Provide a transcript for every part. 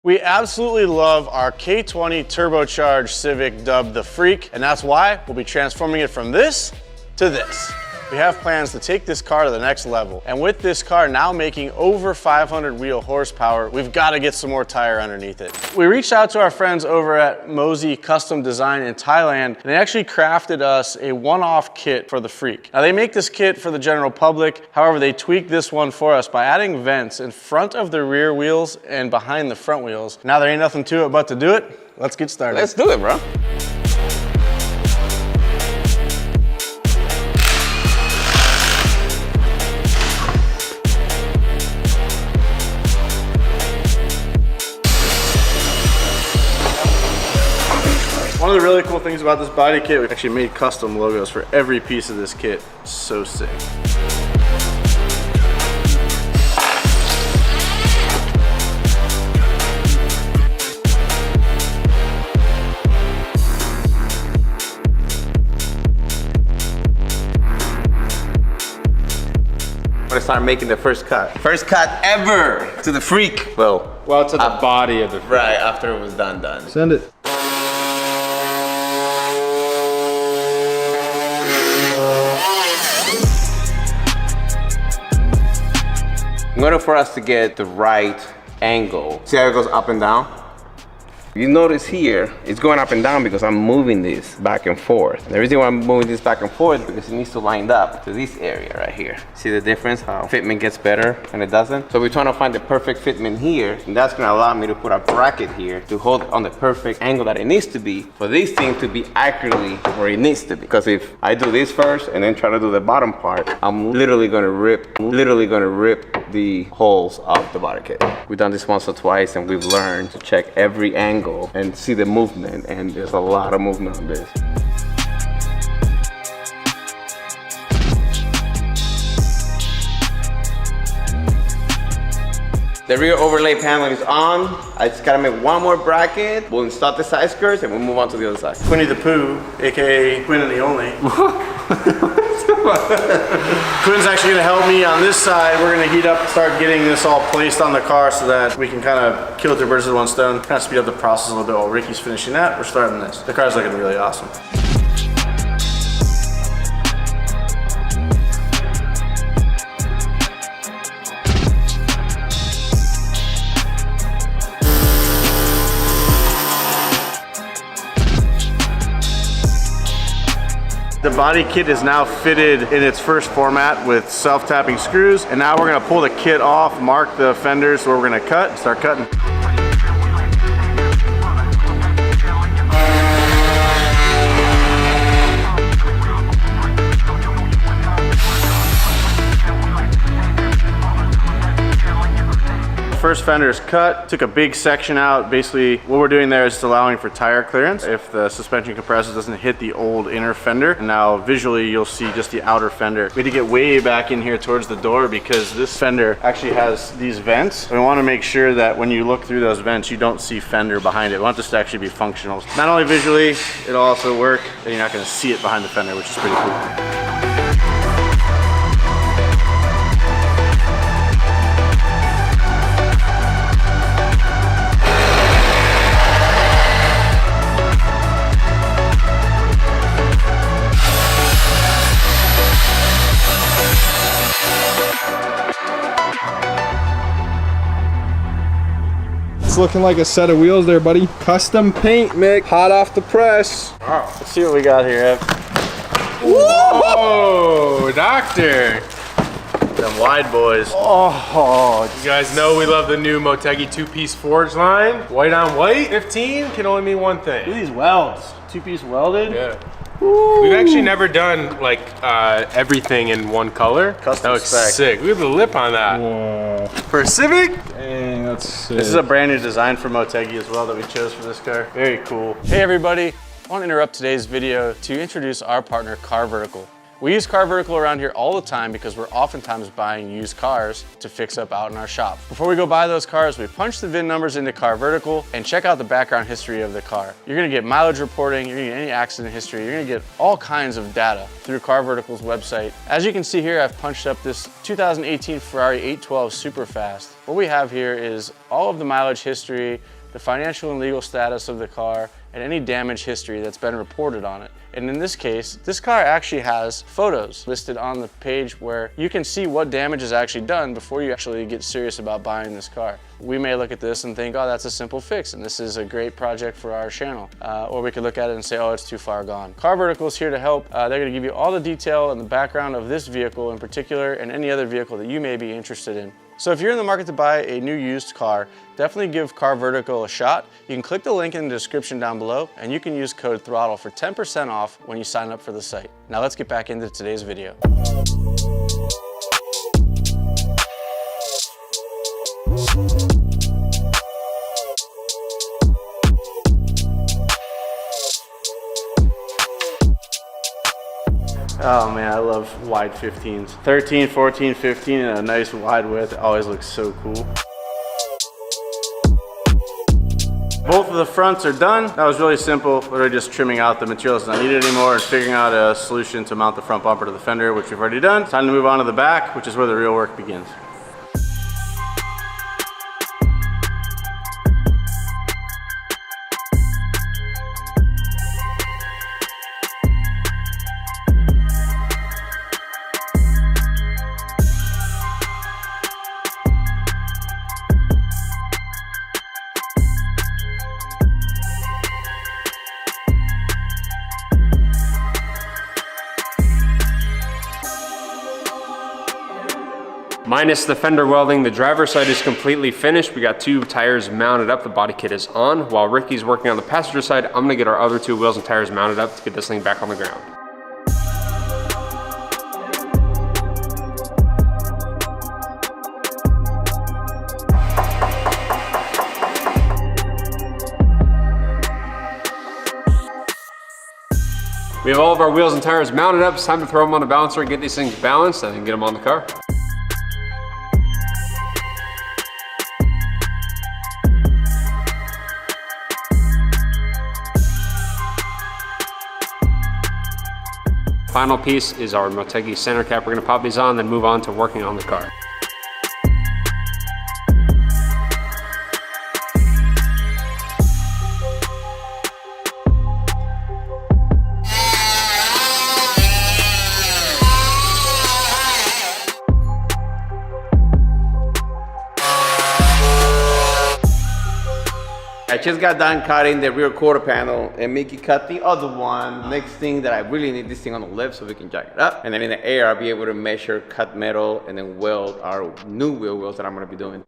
We absolutely love our K20 turbocharged Civic dubbed the Freak, and that's why we'll be transforming it from this to this. We have plans to take this car to the next level, and with this car now making over 500 wheel horsepower, we've got to get some more tire underneath it. We reached out to our friends over at Mosey Custom Design in Thailand, and they actually crafted us a one-off kit for the Freak. Now they make this kit for the general public, however they tweaked this one for us by adding vents in front of the rear wheels and behind the front wheels. Now there ain't nothing to it but to do it. Let's get started. Let's do it, bro. One of the really cool things about this body kit, we actually made custom logos for every piece of this kit. So sick. I'm gonna start making the first cut. First cut ever to the Freak. Well, to the body of the Freak. Right, after it was done. Send it. In order for us to get the right angle, see how it goes up and down? You notice here, it's going up and down because I'm moving this back and forth. And the reason why I'm moving this back and forth is because it needs to line up to this area right here. See the difference, how fitment gets better and it doesn't? So we're trying to find the perfect fitment here, and that's gonna allow me to put a bracket here to hold on the perfect angle that it needs to be for this thing to be accurately where it needs to be. Because if I do this first and then try to do the bottom part, I'm literally gonna rip the holes off the body kit. We've done this once or twice and we've learned to check every angle and see the movement, and there's a lot of movement on this. The rear overlay panel is on. I just gotta make one more bracket. We'll install the side skirts and we'll move on to the other side. Quinny the Pooh, AKA Quinn and the Only. Quinn's actually gonna help me on this side. We're gonna heat up, start getting this all placed on the car so that we can kind of kill two birds with one stone, kind of speed up the process a little bit while Ricky's finishing that. We're starting this. The car's looking really awesome. The body kit is now fitted in its first format with self-tapping screws, and now we're gonna pull the kit off, mark the fenders where we're gonna cut, and start cutting. First fender is cut, took a big section out. Basically, what we're doing there is just allowing for tire clearance if the suspension compressor doesn't hit the old inner fender. And now visually, you'll see just the outer fender. We had to get way back in here towards the door because this fender actually has these vents. We want to make sure that when you look through those vents, you don't see fender behind it. We want this to actually be functional. Not only visually, it'll also work, and you're not going to see it behind the fender, which is pretty cool. Looking like a set of wheels there, buddy. Custom paint, Mick. Hot off the press. All right, let's see what we got here, Ev. Whoa, doctor. Them wide boys. Oh, you guys know we love the new Motegi two-piece forge line. White on white, 15 can only mean one thing. Look at these welds. Two-piece welded. Yeah. Woo. We've actually never done like everything in one color. Custom that looks spec. sick. Look at the lip on that. whoa. For a Civic? Dang, that's sick. This is a brand new design for Motegi as well that we chose for this car. Very cool. Hey everybody, I want to interrupt today's video to introduce our partner Car Vertical. We use Car Vertical around here all the time because we're oftentimes buying used cars to fix up out in our shop. Before we go buy those cars, we punch the VIN numbers into Car Vertical and check out the background history of the car. You're gonna get mileage reporting, you're gonna get any accident history, you're gonna get all kinds of data through Car Vertical's website. As you can see here, I've punched up this 2018 Ferrari 812 Superfast. What we have here is all of the mileage history, the financial and legal status of the car, and any damage history that's been reported on it. And in this case, this car actually has photos listed on the page where you can see what damage is actually done before you actually get serious about buying this car. We may look at this and think, oh, that's a simple fix, and this is a great project for our channel. Or we could look at it and say, oh, it's too far gone. Car Vertical is here to help. They're gonna give you all the detail and the background of this vehicle in particular, and any other vehicle that you may be interested in. So if you're in the market to buy a new used car, definitely give Car Vertical a shot. You can click the link in the description down below, and you can use code throtl for 10% off when you sign up for the site. Now let's get back into today's video. Oh man, I love wide 15s. 13, 14, 15, and a nice wide width always looks so cool. Both of the fronts are done. That was really simple. Literally just trimming out the material that's not needed anymore and figuring out a solution to mount the front bumper to the fender, which we've already done. Time to move on to the back, which is where the real work begins. Minus the fender welding, the driver's side is completely finished. We got 2 tires mounted up, the body kit is on. While Ricky's working on the passenger side, I'm gonna get our other 2 wheels and tires mounted up to get this thing back on the ground. We have all of our wheels and tires mounted up. It's time to throw them on the balancer and get these things balanced and then get them on the car. Final piece is our Motegi center cap. We're gonna pop these on, then move on to working on the car. I just got done cutting the rear quarter panel and Mickey cut the other one. Next thing that I really need this thing on the lift so we can jack it up. And then in the air, I'll be able to measure, cut metal, and then weld our new wheel wells that I'm gonna be doing.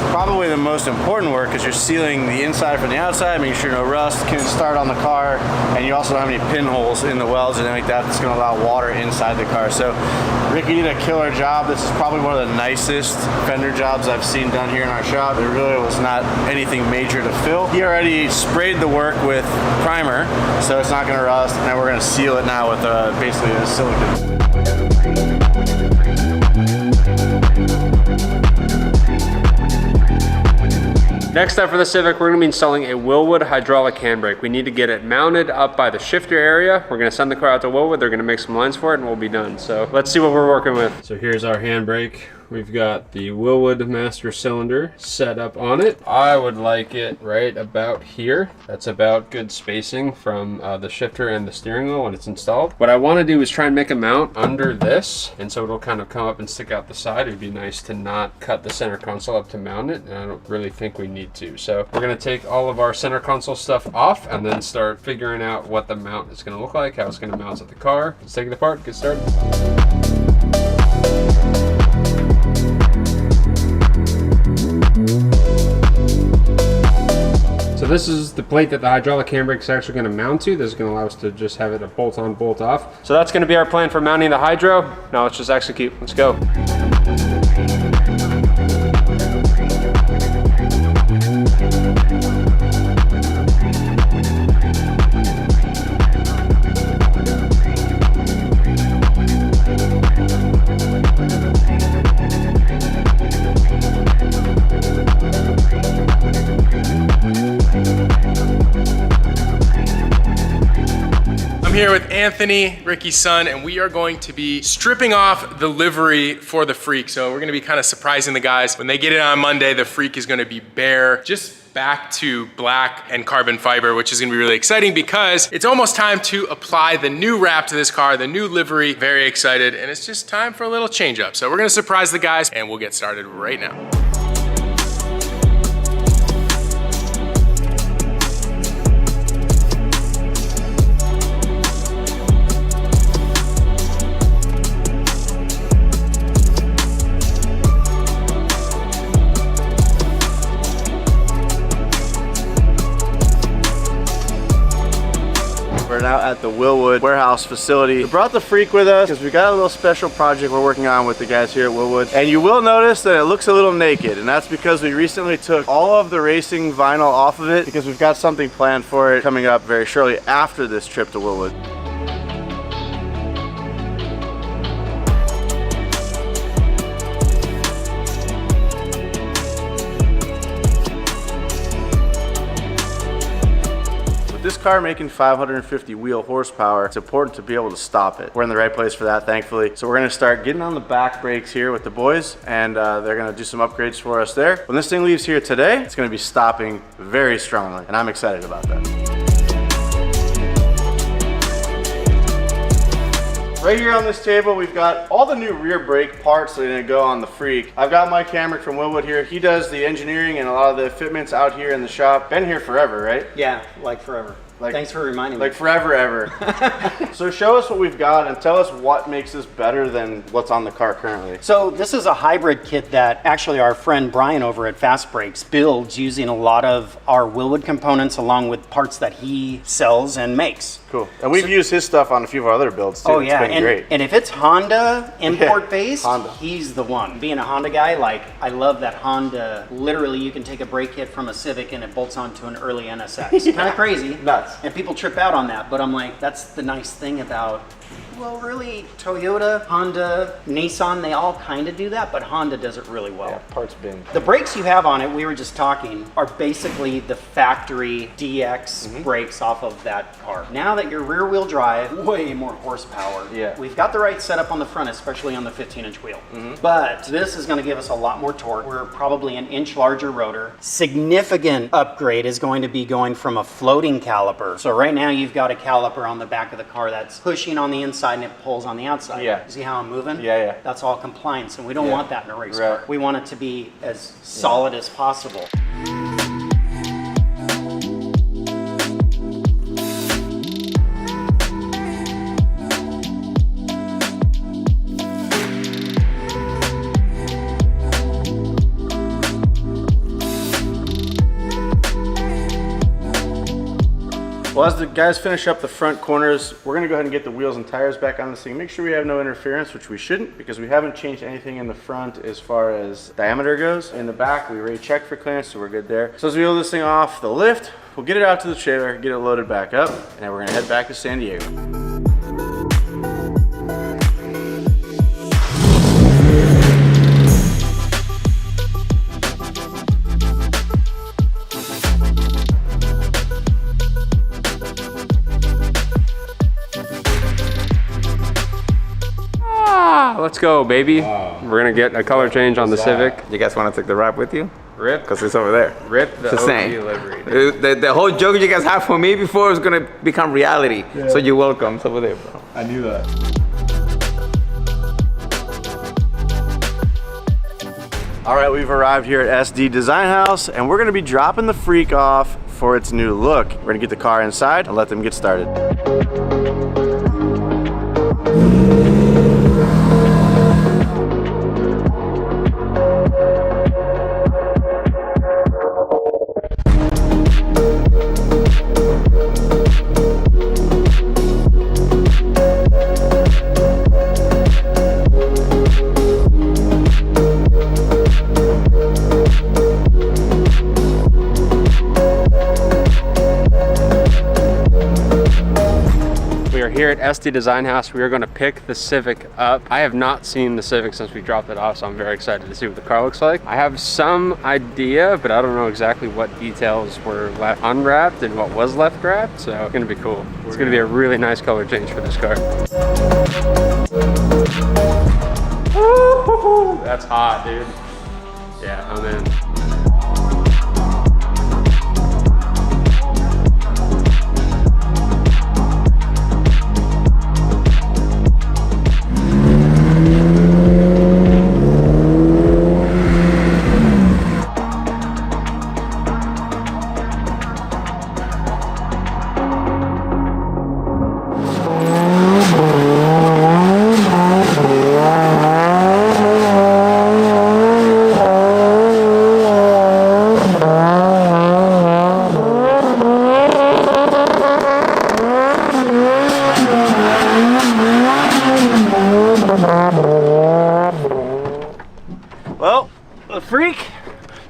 Probably the most important work because you're sealing the inside from the outside, making sure no rust can start on the car, and you also don't have any pinholes in the welds and anything like that that's going to allow water inside the car. So Ricky did a killer job. This is probably one of the nicest fender jobs I've seen done here in our shop. There really was not anything major to fill. He already sprayed the work with primer, so it's not going to rust, and then we're going to seal it now with basically a silicone. Next up for the Civic, we're gonna be installing a Willwood hydraulic handbrake. We need to get it mounted up by the shifter area. We're gonna send the car out to Willwood. They're gonna make some lines for it and we'll be done. So let's see what we're working with. So here's our handbrake. We've got the Willwood master cylinder set up on it. I would like it right about here. That's about good spacing from the shifter and the steering wheel when it's installed. What I wanna do is try and make a mount under this, and so it'll kind of come up and stick out the side. It'd be nice to not cut the center console up to mount it, and I don't really think we need to. So we're gonna take all of our center console stuff off and then start figuring out what the mount is gonna look like, how it's gonna mount at the car. Let's take it apart, get started. this is the plate that the hydraulic handbrake is actually going to mount to. This is going to allow us to just have it a bolt on, bolt off. So that's going to be our plan for mounting the hydro. Now let's just execute. Let's go. I'm here with Anthony, Ricky's son, and we are going to be stripping off the livery for the Freak. So we're gonna be kind of surprising the guys. When they get it on Monday, the Freak is gonna be bare, just back to black and carbon fiber, which is gonna be really exciting because it's almost time to apply the new wrap to this car, the new livery. Very excited, and it's just time for a little change up. So we're gonna surprise the guys, and we'll get started right now. We're now at the Willwood warehouse facility. We brought the Freak with us because we got a little special project we're working on with the guys here at Willwood. And you will notice that it looks a little naked, and that's because we recently took all of the racing vinyl off of it because we've got something planned for it coming up very shortly after this trip to Willwood. This car making 550 wheel horsepower, it's important to be able to stop it. We're in the right place for that, thankfully. So we're gonna start getting on the back brakes here with the boys, and they're gonna do some upgrades for us there. When this thing leaves here today, it's gonna be stopping very strongly, and I'm excited about that. Right here on this table, we've got all the new rear brake parts that are gonna go on the Freak. I've got Mike Hamrick from Willwood here. He does the engineering and a lot of the fitments out here in the shop. Been here forever, right? Yeah, like forever. Thanks for reminding me. Like forever, ever. So show us what we've got and tell us what makes this better than what's on the car currently. So this is a hybrid kit that actually our friend Brian over at Fast Brakes builds using a lot of our Willwood components along with parts that he sells and makes. Cool. And we've used his stuff on a few of our other builds too. Oh yeah, it's been great. And if it's Honda import based, Honda. he's the one. Being a Honda guy, like I love that Honda, literally you can take a brake kit from a Civic and it bolts onto an early NSX. Yeah. Kind of crazy. Nuts. And people trip out on that, but I'm like, that's the nice thing about, well, really, Toyota, Honda, Nissan, they all kind of do that, but Honda does it really well. Yeah, parts bin. The brakes you have on it, we were just talking, are basically the factory DX brakes off of that car. Now that you're rear wheel drive, way more horsepower. Yeah. We've got the right setup on the front, especially on the 15-inch wheel. But this is gonna give us a lot more torque. We're probably an inch larger rotor. Significant upgrade is going to be going from a floating caliper. So right now you've got a caliper on the back of the car that's pushing on the inside and it pulls on the outside. Yeah. See how I'm moving? Yeah, yeah. That's all compliance, and we don't want that in a race Right. car. We want it to be as solid as possible. Well, as the guys finish up the front corners, we're gonna go ahead and get the wheels and tires back on this thing. Make sure we have no interference, which we shouldn't, because we haven't changed anything in the front as far as diameter goes. In the back, we already checked for clearance, so we're good there. So as we wheel this thing off the lift, we'll get it out to the trailer, get it loaded back up, and then we're gonna head back to San Diego. Let's go, baby. We're gonna get a color change on the Civic. You guys want to take the wrap with you? Rip, Because it's over there. rip the It's the OG same. livery. The whole joke you guys had for me before is gonna become reality. So you're welcome. It's over there, bro. I knew that. All right, we've arrived here at SD Design House, and we're gonna be dropping the Freak off for its new look. We're gonna get the car inside and let them get started. here at SD Design House, we are gonna pick the Civic up. I have not seen the Civic since we dropped it off, so I'm very excited to see what the car looks like. I have some idea, but I don't know exactly what details were left unwrapped and what was left wrapped, so it's gonna be cool. It's gonna be a really nice color change for this car. Woo-hoo-hoo. That's hot, dude. Yeah, I'm in. Well, the Freak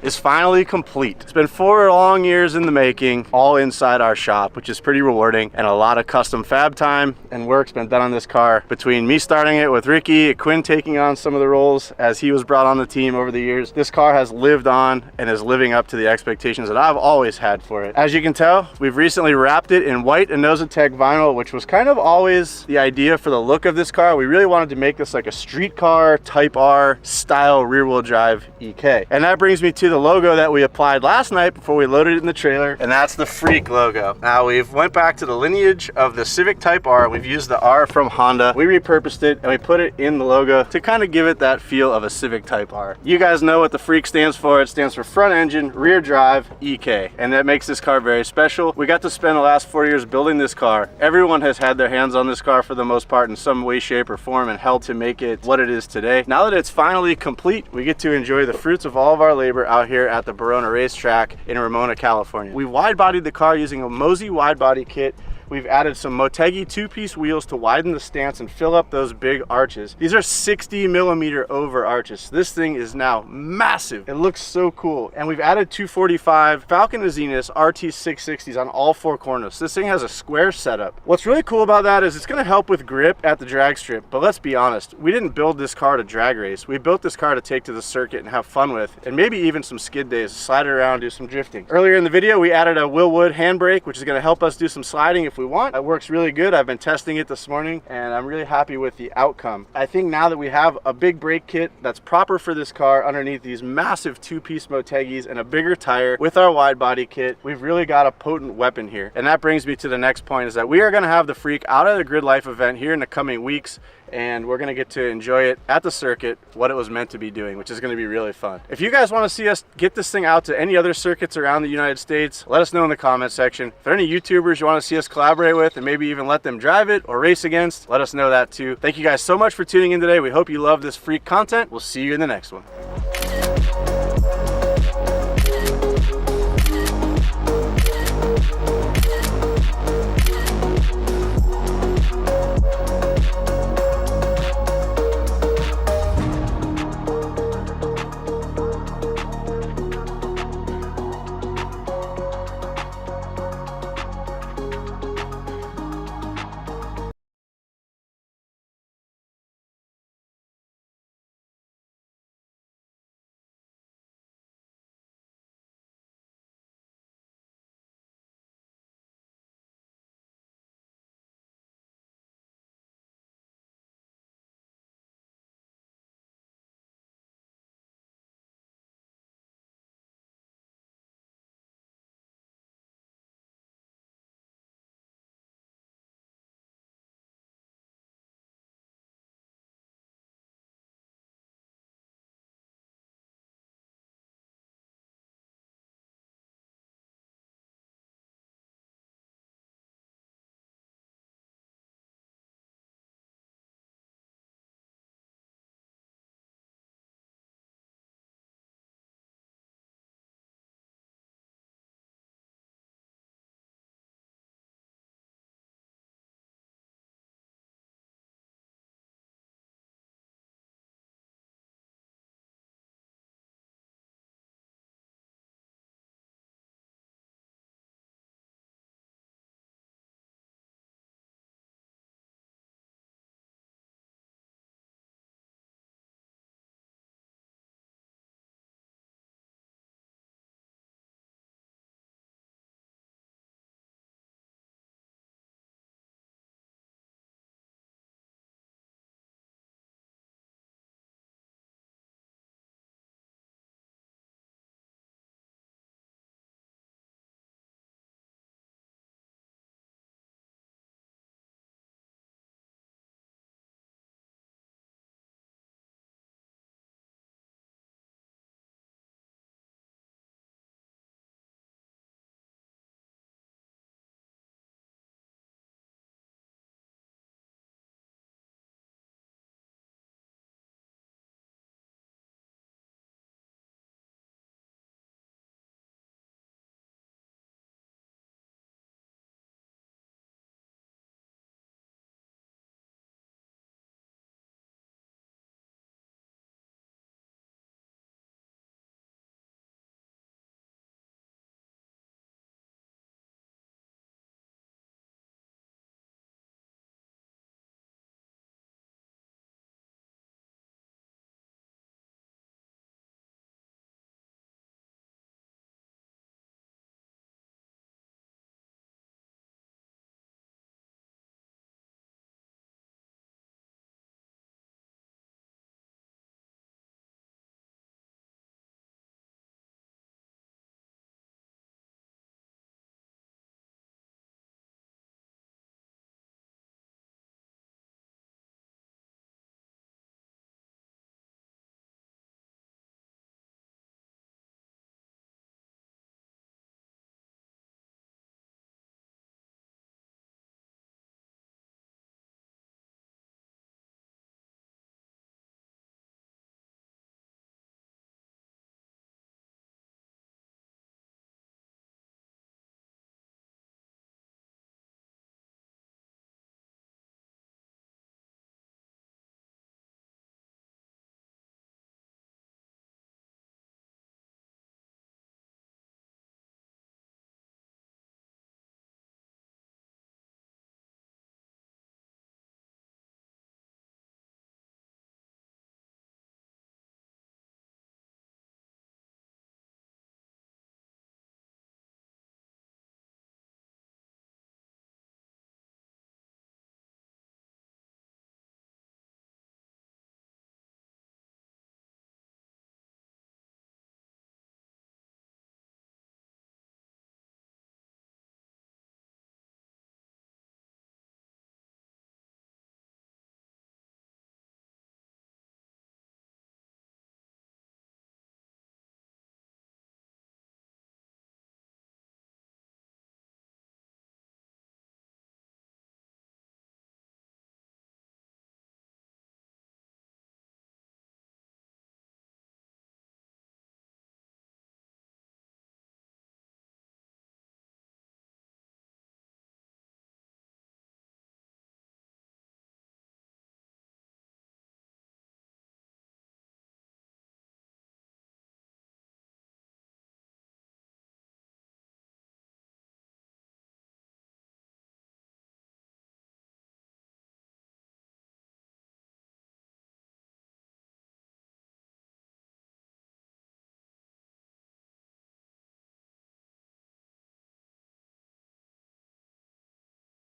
is finally complete. It's been 4 long years in the making, all inside our shop, which is pretty rewarding, and a lot of custom fab time and work's been done on this car. Between me starting it with Ricky, Quinn taking on some of the roles as he was brought on the team over the years, this car has lived on and is living up to the expectations that I've always had for it. As you can tell, we've recently wrapped it in white Inositech vinyl, which was kind of always the idea for the look of this car. We really wanted to make this like a street car, Type R style rear wheel drive EK. And that brings me to the logo that we applied last night before we loaded it in the trailer, and that's the Freak logo. Now we've went back to the lineage of the Civic Type R. We've used the R from Honda. We repurposed it and we put it in the logo to kind of give it that feel of a Civic Type R. You guys know what the Freak stands for. It stands for front engine, rear drive, EK, and that makes this car very special. We got to spend the last 4 years building this car. Everyone has had their hands on this car for the most part in some way, shape, or form and helped to make it what it is today. Now that it's finally complete, we get to enjoy the fruits of all of our labor out here at the Barona racetrack in Ramona, California. We wide bodied the car using a Mosey wide body kit. We've added some Motegi 2-piece wheels to widen the stance and fill up those big arches. These are 60mm over arches. This thing is now massive. It looks so cool. And we've added 245 Falcon Azenas RT660s on all 4 corners. This thing has a square setup. What's really cool about that is it's gonna help with grip at the drag strip, but let's be honest, we didn't build this car to drag race. We built this car to take to the circuit and have fun with, and maybe even some skid days, slide it around, do some drifting. Earlier in the video, we added a Will Wood handbrake, which is gonna help us do some sliding if we want. It works really good. I've been testing it this morning and I'm really happy with the outcome. I think now that we have a big brake kit that's proper for this car underneath these massive 2-piece Motegis and a bigger tire with our wide body kit, we've really got a potent weapon here. And that brings me to the next point, is that we are going to have the Freak out at the Grid Life event here in the coming weeks, and we're gonna get to enjoy it at the circuit, what it was meant to be doing, which is gonna be really fun. If you guys wanna see us get this thing out to any other circuits around the United States, let us know in the comment section. If there are any YouTubers you wanna see us collaborate with and maybe even let them drive it or race against, let us know that too. Thank you guys so much for tuning in today. We hope you love this Freak content. We'll see you in the next one.